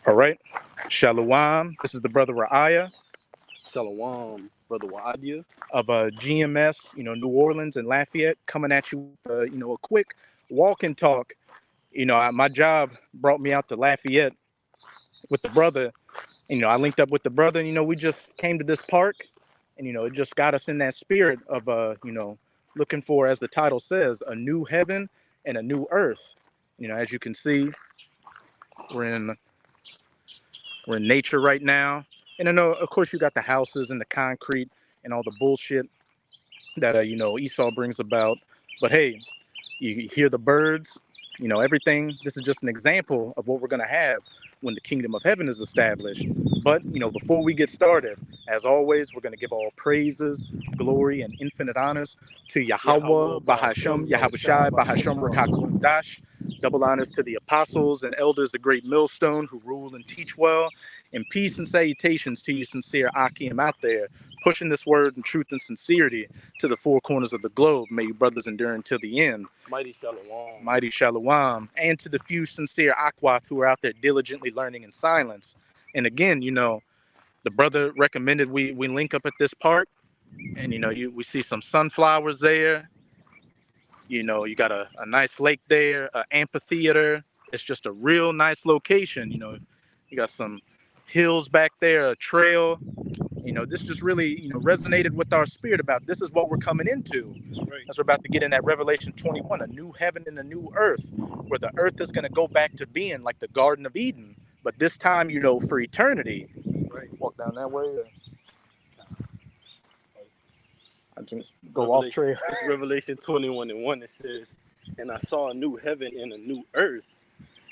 All right. Shalom. This is the brother Ra'aya Shalom, Brother Wadia. of GMS, New Orleans and Lafayette, coming at you with, a quick walk and talk. My job brought me out to Lafayette with the brother. I linked up with the brother, and, we just came to this park and, it just got us in that spirit of, looking for, as the title says, a new heaven and a new earth. As you can see, we're in nature right now. And I know, of course, you got the houses and the concrete and all the bullshit that, Esau brings about. But hey, you hear the birds, everything. This is just an example of what we're going to have when the kingdom of heaven is established. But, before we get started, as always, we're going to give all praises, glory, and infinite honors to Yahweh, Bahasham, Yahushai, Bahasham, Rakakwadash. Double honors to the apostles and elders, the great millstone who rule and teach well. And peace and salutations to you sincere Akim out there, pushing this word in truth and sincerity to the four corners of the globe. May you brothers endure until the end. Mighty Shalom. Mighty Shalom. And to the few sincere Akwath who are out there diligently learning in silence. And again, the brother recommended we link up at this park. And, we see some sunflowers there. You got a nice lake there, an amphitheater. It's just a real nice location. You got some hills back there, a trail. This just really, resonated with our spirit about this is what we're coming into. Right. As we're about to get in that Revelation 21, a new heaven and a new earth, where the earth is going to go back to being like the Garden of Eden, but this time, for eternity. Right. Walk down that way. I just go off trail. It's Revelation 21:1. It says, "And I saw a new heaven and a new earth,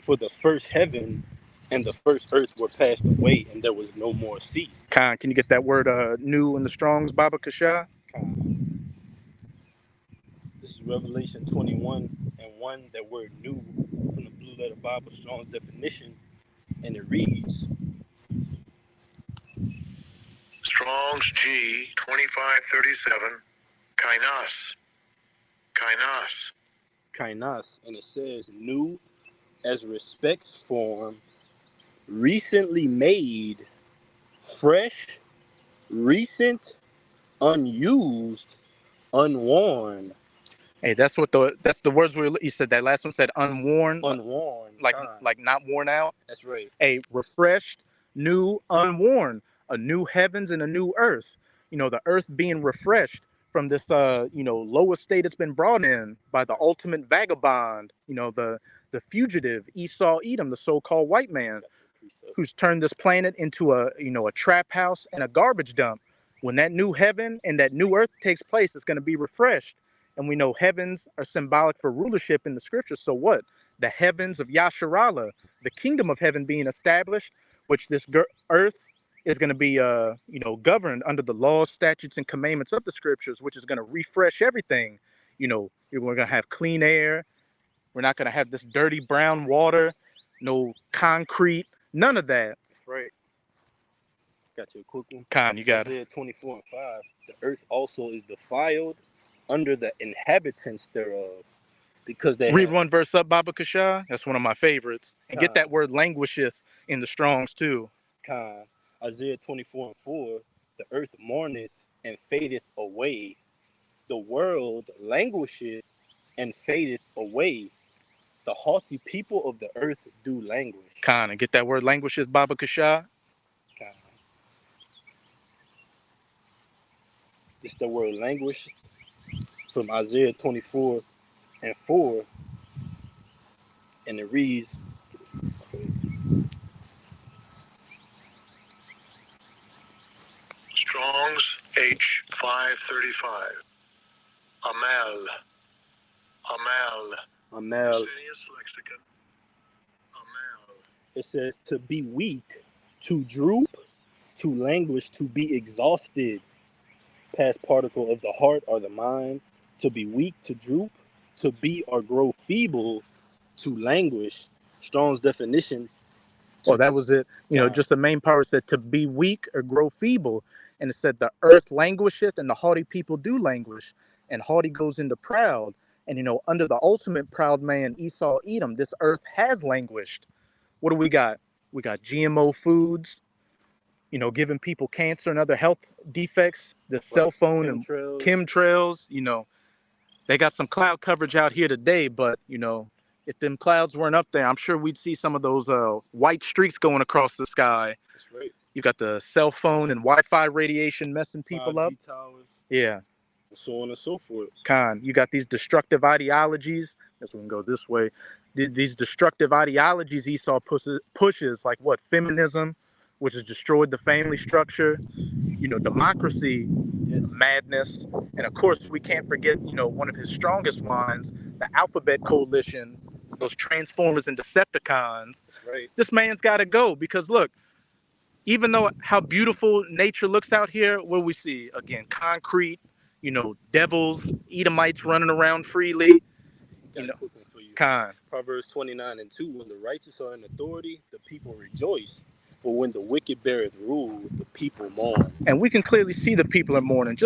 for the first heaven and the first earth were passed away, and there was no more sea." Khan, can you get that word new in the Strong's, Baba Kasha? This is Revelation 21:1. That word "new" from the Blue Letter Bible Strong's definition, and it reads: Strong's G 2537, kainos, kainos. kainos, and it says new as respects form, recently made, fresh, recent, unused, unworn. Hey, that's the words you said. That last one said unworn, like not worn out. That's right. A refreshed, new, unworn, a new heavens and a new earth. The earth being refreshed from this, lowest state it's been brought in by the ultimate vagabond, the fugitive Esau Edom, the so-called white man, who's turned this planet into a trap house and a garbage dump. When that new heaven and that new earth takes place, it's going to be refreshed. And we know heavens are symbolic for rulership in the scriptures. So what? The heavens of Yasharallah, the kingdom of heaven being established, which this earth is going to be, governed under the laws, statutes, and commandments of the scriptures, which is going to refresh everything. We're going to have clean air. We're not going to have this dirty brown water, no concrete, none of that. That's right. Got you a quick one. Khan, you got it. 24:5. The earth also is defiled under the inhabitants thereof, because they read one verse up, Baba Kasha. That's one of my favorites. And get that word languisheth in the Strongs too. Khan. Isaiah 24:4. The earth mourneth and fadeth away. The world languisheth and fadeth away. The haughty people of the earth do languish. Khan, and get that word languisheth, Baba Kasha. Khan. This is the word languish from Isaiah 24:4, and it reads: Strong's H 535, Amal, Serious lexicon, Amal. It says to be weak, to droop, to languish, to be exhausted. Past particle of the heart or the mind. To be weak, to droop, to be or grow feeble, to languish. Strong's definition. Oh, that was it. Just the main part said to be weak or grow feeble. And it said the earth languisheth and the haughty people do languish. And haughty goes into proud. And, under the ultimate proud man, Esau Edom, this earth has languished. What do we got? We got GMO foods, giving people cancer and other health defects. The cell phone and chemtrails, they got some cloud coverage out here today, but, if them clouds weren't up there, I'm sure we'd see some of those white streaks going across the sky. That's right. You got the cell phone and Wi-Fi radiation messing people up. 5G towers. Yeah. And so on and so forth. You got these destructive ideologies. Guess we can go this way. These destructive ideologies Esau pushes, like what? Feminism, which has destroyed the family structure. Democracy, madness. And of course, we can't forget, one of his strongest lines, the Alphabet Coalition, those Transformers and Decepticons. That's right. This man's got to go because, look, even though how beautiful nature looks out here, what we see, again, concrete, devils, Edomites running around freely. Got a quick one for you. Khan. Proverbs 29:2, when the righteous are in authority, the people rejoice. But when the wicked beareth rule, the people mourn. And we can clearly see the people are mourning.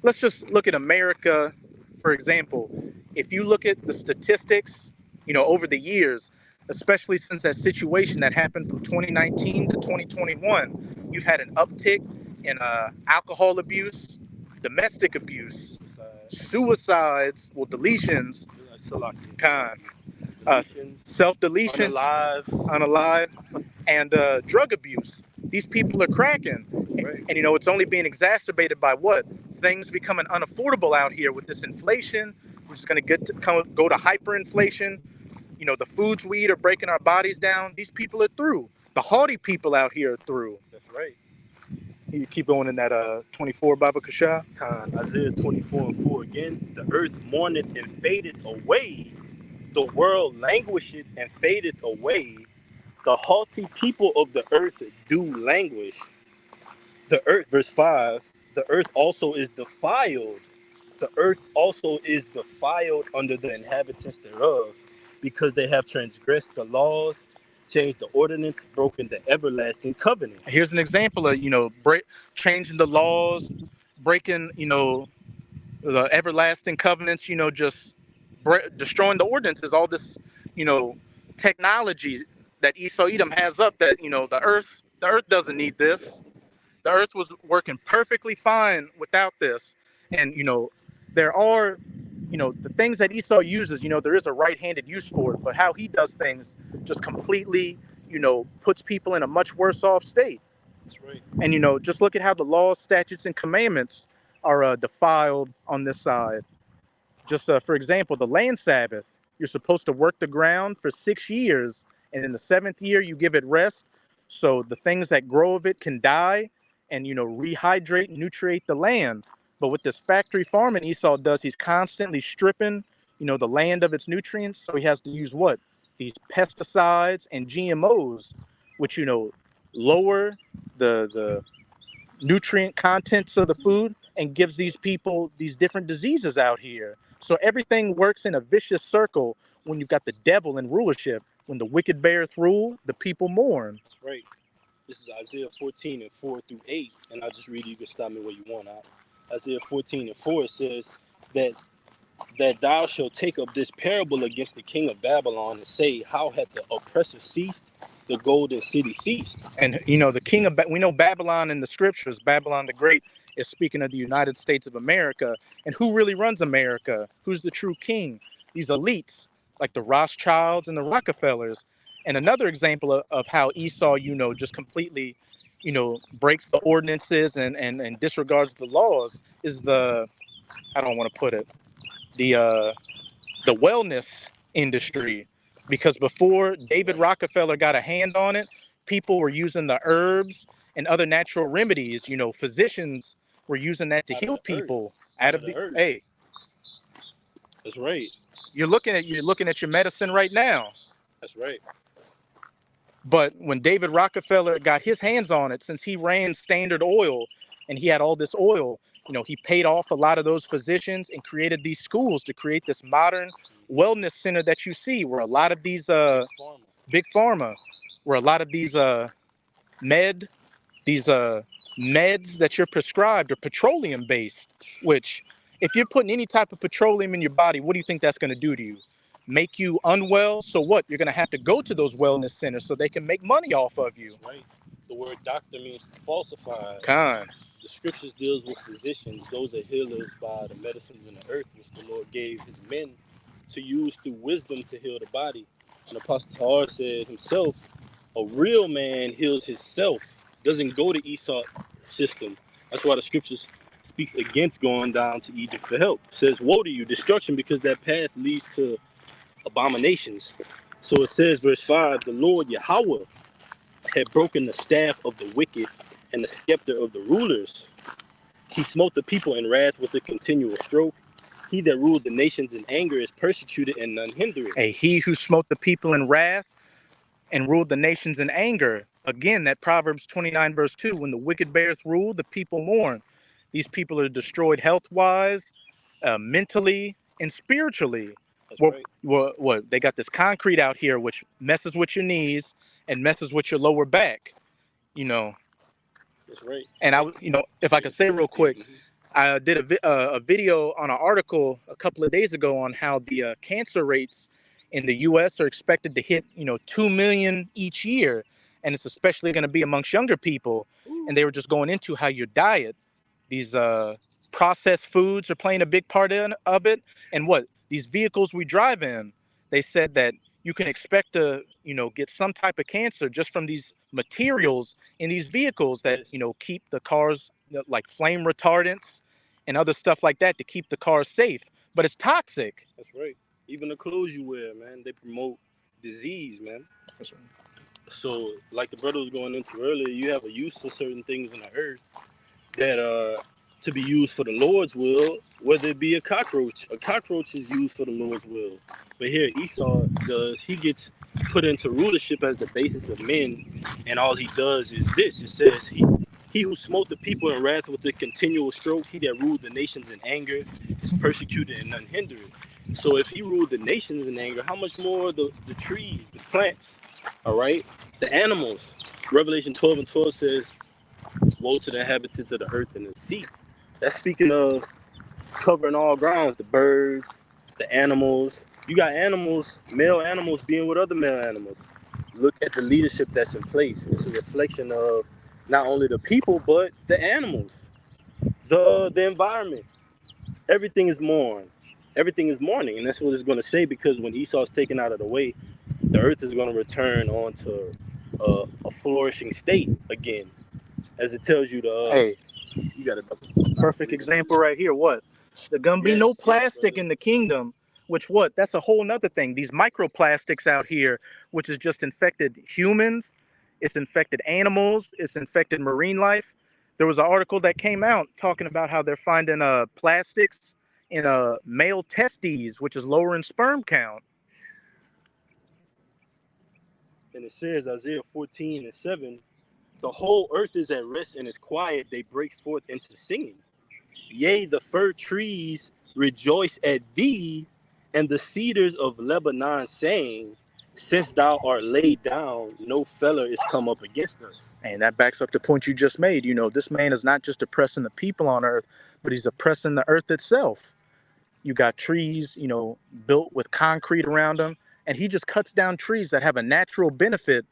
Let's just look at America, for example. If you look at the statistics, over the years, especially since that situation that happened from 2019 to 2021, you've had an uptick in alcohol abuse, domestic abuse, suicides, deletions, self-deletions, unalive, and drug abuse. These people are cracking. Right. And it's only being exacerbated by what? Things becoming unaffordable out here with this inflation, which is going to go to hyperinflation. The foods we eat are breaking our bodies down. These people are through. The haughty people out here are through. That's right. You keep going in that 24, Baba Kasha. Isaiah 24:4 again. The earth mourneth and fadeth away. The world languisheth and fadeth away. The haughty people of the earth do languish. The earth, verse 5, the earth also is defiled. The earth also is defiled under the inhabitants thereof, because they have transgressed the laws, changed the ordinance, broken the everlasting covenant. Here's an example of, changing the laws, breaking, the everlasting covenants, just destroying the ordinances, all this, technology that Esau Edom has up that, the earth doesn't need this. The earth was working perfectly fine without this. And, there are, the things that Esau uses, there is a right-handed use for it, but how he does things just completely, puts people in a much worse off state. That's right. And, just look at how the laws, statutes, and commandments are defiled on this side. Just for example, the land Sabbath, you're supposed to work the ground for 6 years, and in the 7th year, you give it rest. So the things that grow of it can die and, rehydrate, nutriate the land. But with this factory farming Esau does, he's constantly stripping, the land of its nutrients. So he has to use what? These pesticides and GMOs, which, lower the nutrient contents of the food and gives these people these different diseases out here. So everything works in a vicious circle when you've got the devil in rulership. When the wicked beareth rule, the people mourn. That's right. This is Isaiah 14:4-8, and I'll just read it. You can stop me where you want. Isaiah 14:4, it says that thou shalt take up this parable against the king of Babylon and say, how hath the oppressor ceased? The golden city ceased. And the king of we know Babylon in the scriptures, Babylon the Great, is speaking of the United States of America. And who really runs America? Who's the true king? These elites, like the Rothschilds and the Rockefellers. And another example of how Esau, just completely, breaks the ordinances and disregards the laws is I don't want to put it, the wellness industry. Because before David Rockefeller got a hand on it, people were using the herbs and other natural remedies. Physicians were using that to heal people out of the earth. Hey, that's right. You're looking at your medicine right now. That's right. But when David Rockefeller got his hands on it, since he ran Standard Oil and he had all this oil, he paid off a lot of those physicians and created these schools to create this modern wellness center that you see, where a lot of these big pharma, where a lot of these meds that you're prescribed are petroleum based, which if you're putting any type of petroleum in your body, what do you think that's going to do to you? make you unwell. So what? You're gonna have to go to those wellness centers so they can make money off of you. That's right. The word doctor means falsified. Kind. The scriptures deals with physicians. Those are healers by the medicines in the earth, which the Lord gave his men to use through wisdom to heal the body. And Apostle Tahar said himself, a real man heals himself, doesn't go to Esau's system. That's why the scriptures speaks against going down to Egypt for help. It says, woe to you, destruction, because that path leads to abominations. So it says, verse 5, the Lord Yahweh had broken the staff of the wicked and the scepter of the rulers. He smote the people in wrath with a continual stroke. He that ruled the nations in anger is persecuted and none hinder it. Hey, he who smote the people in wrath and ruled the nations in anger. Again, that Proverbs 29 verse 2, when the wicked beareth rule, the people mourn. These people are destroyed health-wise, mentally, and spiritually. That's Well, right. what? They got this concrete out here which messes with your knees and messes with your lower back, you know. That's right. And if I could say real quick, I did a video on an article a couple of days ago on how the cancer rates in the U.S. are expected to hit 2 million each year, and it's especially going to be amongst younger people. And they were just going into how your diet, these processed foods are playing a big part of it, and what these vehicles we drive in. They said that you can expect to get some type of cancer just from these materials in these vehicles that keep the cars like flame retardants and other stuff like that to keep the cars safe, but it's toxic. That's right. Even the clothes you wear, man, they promote disease, man. That's right. So, like the brother was going into earlier, you have a use for certain things on the earth that are to be used for the Lord's will, whether it be a cockroach. A cockroach is used for the Lord's will. But here Esau does, he gets put into rulership as the basis of men, and all he does is this. It says, he who smote the people in wrath with a continual stroke, he that ruled the nations in anger, is persecuted and none hindered. So if he ruled the nations in anger, how much more the trees, the plants, all right, the animals. Revelation 12 and 12 says, woe to the inhabitants of the earth and the sea. That's speaking of covering all grounds, the birds, the animals. You got animals, male animals being with other male animals. Look at the leadership that's in place. It's a reflection of not only the people, but the animals, the environment. Everything is mourned. Everything is mourning, and that's what it's going to say, because when Esau's taken out of the way, the earth is going to return onto a flourishing state again. As it tells you Hey, you got a perfect example right here. What? There's gonna be no plastic in the kingdom, which that's a whole nother thing. These microplastics out here, which has just infected humans, it's infected animals, it's infected marine life. There was an article that came out talking about how they're finding plastics in male testes, which is lowering sperm count. And it says, Isaiah 14 and 7, the whole earth is at rest and is quiet. They break forth into singing. Yea, the fir trees rejoice at thee, and the cedars of Lebanon saying, since thou art laid down, no feller is come up against us. And that backs up the point you just made. This man is not just oppressing the people on earth, but he's oppressing the earth itself. You got trees, built with concrete around them, and he just cuts down trees that have a natural benefit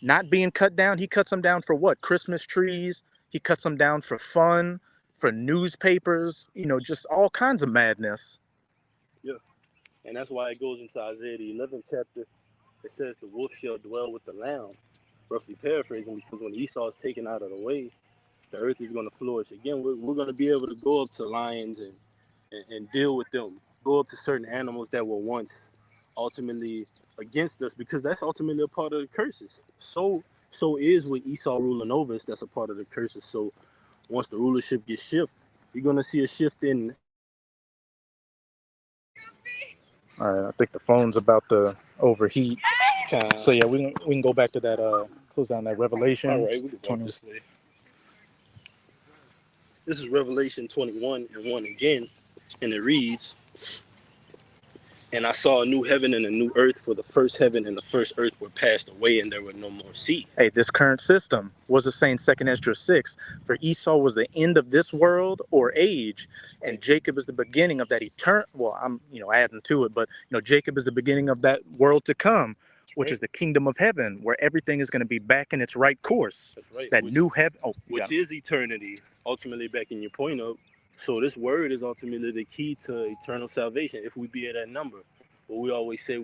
not being cut down. He cuts them down for what? Christmas trees. He cuts them down for fun, for newspapers, just all kinds of madness. Yeah. And that's why it goes into Isaiah the 11th chapter. It says the wolf shall dwell with the lamb, roughly paraphrasing, because when Esau is taken out of the way, the earth is going to flourish again. We're going to be able to go up to lions and deal with them, go up to certain animals that were once ultimately against us, because that's ultimately a part of the curses. So is with Esau ruling over us, that's a part of the curses. So once the rulership gets shifted, you're going to see a shift in. All right, I think the phone's about to overheat. So yeah, we can go back to that, close down that Revelation. All right, we can walk this way. This is Revelation 21 and 1 again, and it reads, And I saw a new heaven and a new earth, for the first heaven and the first earth were passed away, and there were no more sea. Hey, this current system was the same 2nd Esdras 6. For Esau was the end of this world or age, and Jacob is the beginning of that eternal. Well, I'm adding to it, but Jacob is the beginning of that world to come, which is the kingdom of heaven, where everything is going to be back in its right course. That's right. That new heaven, which is eternity. Ultimately, backing your point up. So this word is ultimately the key to eternal salvation. If we be at that number, but we always say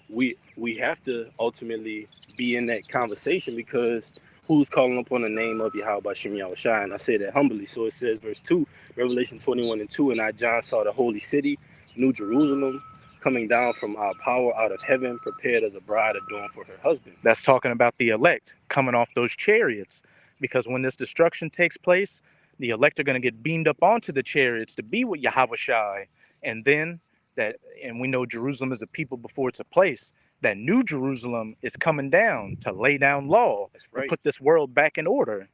we have to ultimately be in that conversation, because who's calling upon the name of Yahweh Shem Yahushua? And I say that humbly. So it says, verse 2, Revelation 21:2, and I, John, saw the holy city, New Jerusalem, coming down from our power out of heaven, prepared as a bride adorned for her husband. That's talking about the elect coming off those chariots, because when this destruction takes place, the elect are going to get beamed up onto the chariots to be with Yahweh Shai, and we know Jerusalem is a people before it's a place. That new Jerusalem is coming down to lay down law. That's right. And put this world back in order.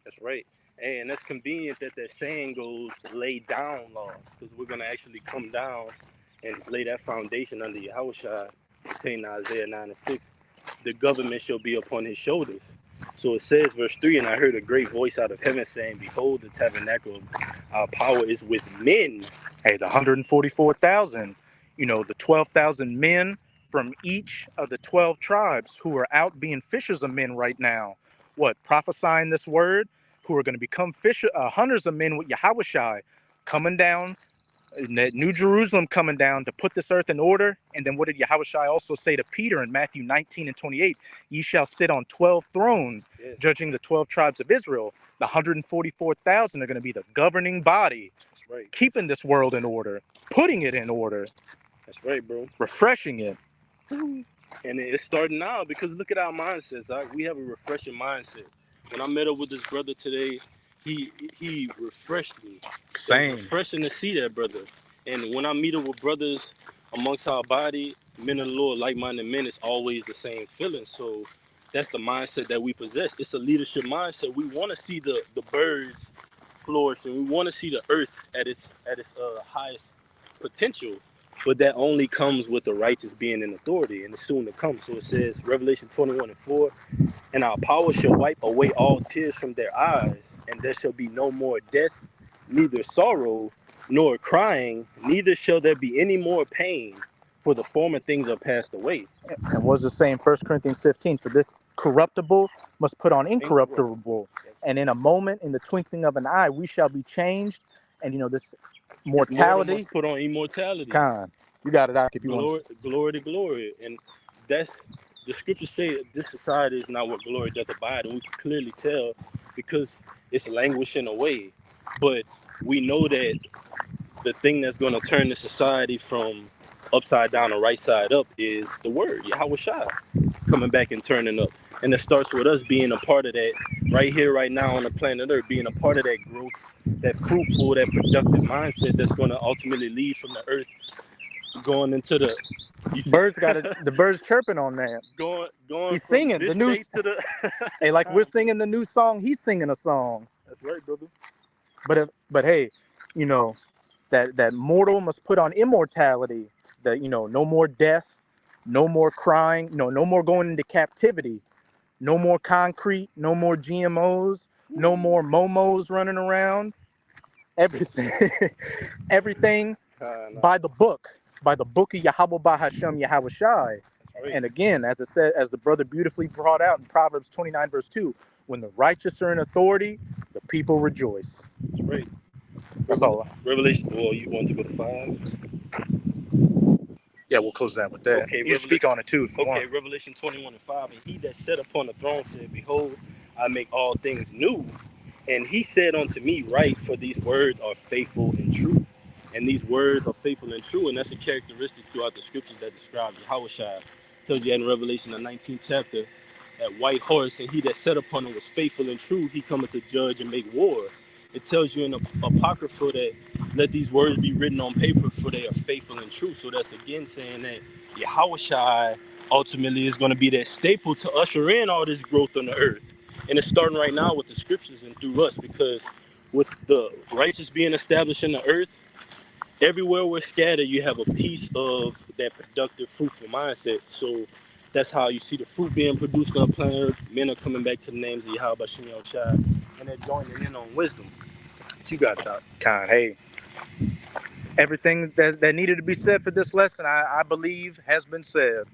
That's right. And that's convenient that saying goes, lay down law, because we're going to actually come down and lay that foundation under Yahushua, contained in Isaiah 9:6. The government shall be upon his shoulders. So it says, verse 3, and I heard a great voice out of heaven saying, behold, the tabernacle of our power is with men. Hey, the 144,000, the 12,000 men from each of the 12 tribes who are out being fishers of men right now. Prophesying this word, who are going to become hunters of men with Yahushua, coming down, New Jerusalem coming down to put this earth in order. And then what did Yahushua also say to Peter in Matthew 19:28? Ye shall sit on 12 thrones, judging the 12 tribes of Israel. The 144,000 are going to be the governing body, keeping this world in order, putting it in order. That's right, bro. Refreshing it. And it's starting now, because look at our mindsets. We have a refreshing mindset. When I met up with this brother today, he refreshed me. Same. It's refreshing to see that, brother. And when I meet up with brothers amongst our body, men of the Lord, like-minded men, it's always the same feeling. So that's the mindset that we possess. It's a leadership mindset. We want to see the birds flourish, and we want to see the earth at its highest potential. But that only comes with the righteous being in authority, and it's soon to come. So it says, Revelation 21:4, and our power shall wipe away all tears from their eyes, and there shall be no more death, neither sorrow, nor crying, neither shall there be any more pain, for the former things are passed away. And what's the same? 1 Corinthians 15, for this corruptible must put on incorruptible. And in a moment, in the twinkling of an eye, we shall be changed. And this mortality must put on immortality. Khan, you got it out if you want. Glory to glory. And that's the scriptures say that this society is not what glory doth abide, and we can clearly tell because it's languishing away. But we know that the thing that's going to turn the society from upside down to right side up is the word, Yahushua, coming back and turning up. And it starts with us being a part of that right here, right now on the planet Earth, being a part of that growth, that fruitful, that productive mindset that's going to ultimately lead from the earth going into the birds. The birds chirping on that. Going. He's singing the new. To the hey, like we're singing the new song. He's singing a song. That's right, brother. But hey, that mortal must put on immortality. That no more death, no more crying, no more going into captivity, no more concrete, no more GMOs, no more momos running around. Everything by the book of Yahweh Hashem Yahushai. And again, as it said, as the brother beautifully brought out in Proverbs 29:2, when the righteous are in authority, the people rejoice. That's right. That's all. Revelation. Well, you want to go to 5? Yeah, we'll close that with that. Okay, you speak on it too. If you want. Revelation 21:5. And he that sat upon the throne said, behold, I make all things new. And he said unto me, write, for these words are faithful and true. And these words are faithful and true. And that's a characteristic throughout the scriptures that describes Yahushua. Tells you in Revelation, the 19th chapter, that white horse, and he that sat upon it was faithful and true. He cometh to judge and make war. It tells you in the Apocrypha that let these words be written on paper, for they are faithful and true. So that's again saying that Yahushua ultimately is going to be that staple to usher in all this growth on the earth. And it's starting right now with the scriptures and through us, because with the righteous being established in the earth, Everywhere we're scattered, you have a piece of that productive, fruitful mindset. So that's how you see the fruit being produced on planet Earth. Men are coming back to the names of Yahweh Shem Shai, and they're joining in on wisdom. What you got, Doc? Con, hey, everything that needed to be said for this lesson, I believe, has been said.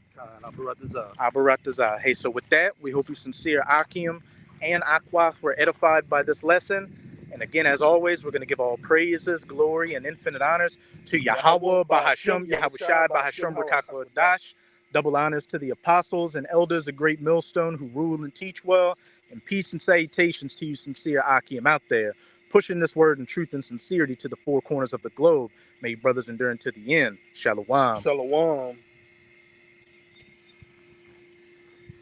Abaratazah. Hey, so with that, we hope you sincere Akim and Akwaf were edified by this lesson. And again, as always, we're going to give all praises, glory, and infinite honors to Yahweh, Bahasham, Yahushai, Bahasham, Rakakwa Dash. Double honors to the apostles and elders of Great Millstone who rule and teach well. And peace and salutations to you, sincere Akim out there, pushing this word in truth and sincerity to the four corners of the globe. May brothers endure unto the end. Shalom. Shalom.